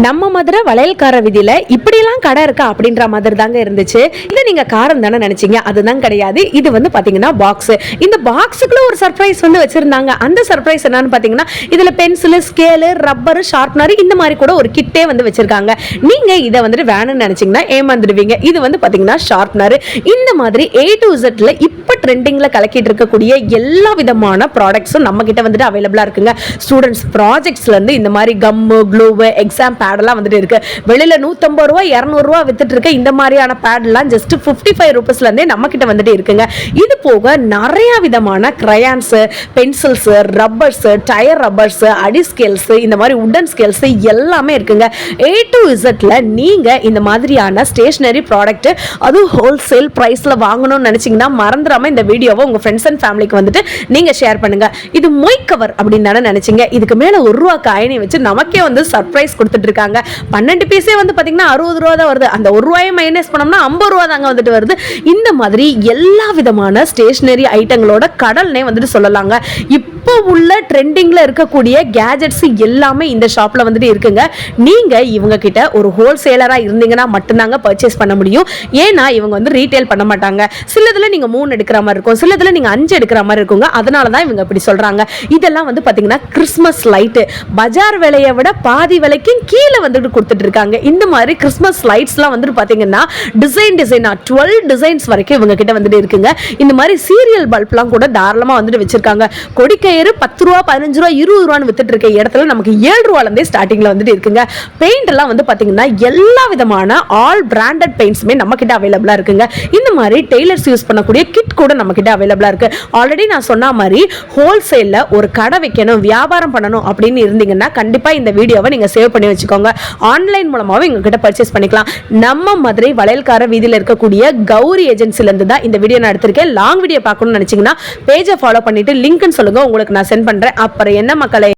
நம்ம மதுரை வளையல்கார விதியில இப்படிலாம் கடை இருக்கா அப்படின்ற மாதிரி தாங்க இருந்துச்சு. இதை நீங்க காரம் தானே நினைச்சீங்க, அதுதான் கிடையாது. இது வந்து பாத்தீங்கன்னா பாக்ஸ். இந்த பாக்ஸுக்குள்ள ஒரு சர்ப்ரைஸ் வந்து வச்சிருந்தாங்க. அந்த சர்ப்ரைஸ் என்னன்னு பாத்தீங்கன்னா இதுல பென்சில், ஸ்கேலு, ரப்பர், ஷார்ப்னர் இந்த மாதிரி கூட ஒரு கிட்டே வந்து வச்சிருக்காங்க. நீங்க இதை வந்துட்டு வேணும்னு நினைச்சீங்கன்னா ஏமாந்துடுவீங்க. இது வந்து பாத்தீங்கன்னா ஷார்ப்னர். இந்த மாதிரி A to Zல இப்ப ட்ரெண்டிங்ல கலக்கிட்டு இருக்கக்கூடிய எல்லா விதமான ப்ராடக்ட்ஸும் நம்ம கிட்ட வந்துட்டு அவைலபிளா இருக்குங்க. ஸ்டூடெண்ட்ஸ் ப்ராஜெக்ட்ஸ்ல இருந்து இந்த மாதிரி கம்மு, க்ளூவு, எக்ஸாம் பேடெல்லாம் வந்துட்டு இருக்கு. வெளியில 150 ரூபா 200 ரூபா வித்துட்டு இருக்க இந்த மாதிரியான பேட்லாம் ஜஸ்ட் 55 ரூபீஸ்ல இருந்தே நம்ம கிட்ட வந்துட்டு இருக்குங்க. இது போக நிறைய விதமான crayons, pencils, rubbers, tyre rubbers, அடி ஸ்கேல்ஸ், இந்த மாதிரி உடன் ஸ்கேல்ஸ் எல்லாமே இருக்குங்க. A to Zல நீங்க இந்த மாதிரியான ஸ்டேஷனரி ப்ராடக்ட் அது ஹோல்சேல் பிரைஸ்ல வாங்கணும்னு நினைச்சீங்கன்னா மறந்துடாம இந்த வீடியோவை உங்க ஃப்ரெண்ட்ஸ் அண்ட் ஃபேமிலிக்கு வந்துட்டு நீங்க ஷேர் பண்ணுங்க. இது மொய் கவர் அப்படின்னு தானே நினைச்சீங்க. இதுக்கு மேல ₹1 காயினை வச்சு நமக்கே வந்து சர்ப்ரைஸ் கொடுத்துட்டு இருக்காங்க. 12 பீஸே வந்து பாத்தீங்கன்னா 60 ரூபா தான் வருது. அந்த ₹1 மைனஸ் பண்ணோம்னா 50 ரூபா தாங்க வந்துட்டு வருது. இந்த மாதிரி எல்லா விதமான ஸ்டேஷனரி ஐட்டங்களோட கடல்னே வந்துட்டு சொல்லலாங்க. இப்போ உள்ள ட்ரெண்டிங்ல இருக்கக்கூடிய கேஜெட்ஸ் எல்லாமே இந்த ஷாப்ல வந்துட்டு இருக்குங்க. நீங்க இவங்க கிட்ட ஒரு ஹோல்சேலரா இருந்தீங்கன்னா மட்டும்தாங்க பர்ச்சேஸ் பண்ண முடியும். ஏன்னா இவங்க வந்து ரீட்டைல் பண்ண மாட்டாங்க. சிலதுல நீங்க 3 எடுக்கிற மாதிரி இருக்கும், சிலதுல நீங்க 5 எடுக்கிற மாதிரி இருக்குங்க. அதனால தான் இவங்க இப்படி சொல்றாங்க. இதெல்லாம் வந்து பாத்தீங்கன்னா கிறிஸ்மஸ் லைட் பஜார் விலையை விட பாதி விலைக்கு கீழே வந்துட்டு கொடுத்துட்டு இருக்காங்க. இந்த மாதிரி கிறிஸ்மஸ் லைட்ஸ்லாம் வந்துட்டு பாத்தீங்கன்னா டிசைனா 12 டிசைன்ஸ் வரைக்கும் இவங்க கிட்ட வந்துட்டு இருக்குங்க. இந்த மாதிரி சீரியல் பல்ப்லாம் கூட தாராளமா வந்துட்டு வச்சிருக்காங்க. கொடிக்கயிறு 10 ரூபா 15 ரூபா 20 ரூபான்னு வித்துட்டு இருக்க இடத்துல நமக்கு 7 ரூபால இருந்தே ஸ்டார்டிங்ல வந்துட்டு இருக்குங்க. பெயிண்ட் எல்லாம் வந்து பாத்தீங்கன்னா எல்லா விதமான ஆல் பிராண்டட் பெயிண்ட்ஸ்மே நம்ம கிட்ட அவைலபிளா இருக்குங்க. இந்த மாதிரி டெய்லர்ஸ் யூஸ் பண்ணக்கூடிய கிட் கூட நம்ம கிட்ட அவைலபிளா இருக்கு. ஆல்ரெடி நான் சொன்ன மாதிரி ஹோல்சேல்ல ஒரு கடை வைக்கணும், வியாபாரம் பண்ணணும் அப்படின்னு இருந்தீங்கன்னா கண்டிப்பா இந்த வீடியோவை நீங்க சேவ் பண்ணி வச்சுக்கோங்க. ஆன்லைன் மூலமாவே எங்க கிட்ட பர்ச்சேஸ் பண்ணிக்கலாம். நம்ம மதுரை வளையல்கார வீதியில இருக்கக்கூடிய கௌரி ஏஜென்சில இருந்து தான் இந்த வீடியோ நான் எடுத்திருக்கேன். லாங் வீடியோ பார்க்கணும்னு நினைச்சீங்கன்னா பேஜை ஃபாலோ பண்ணிட்டு லிங்க்னு சொல்லுங்க, உங்களுக்கு நான் சென்ட் பண்றேன். அப்புறம் என்ன மக்களே.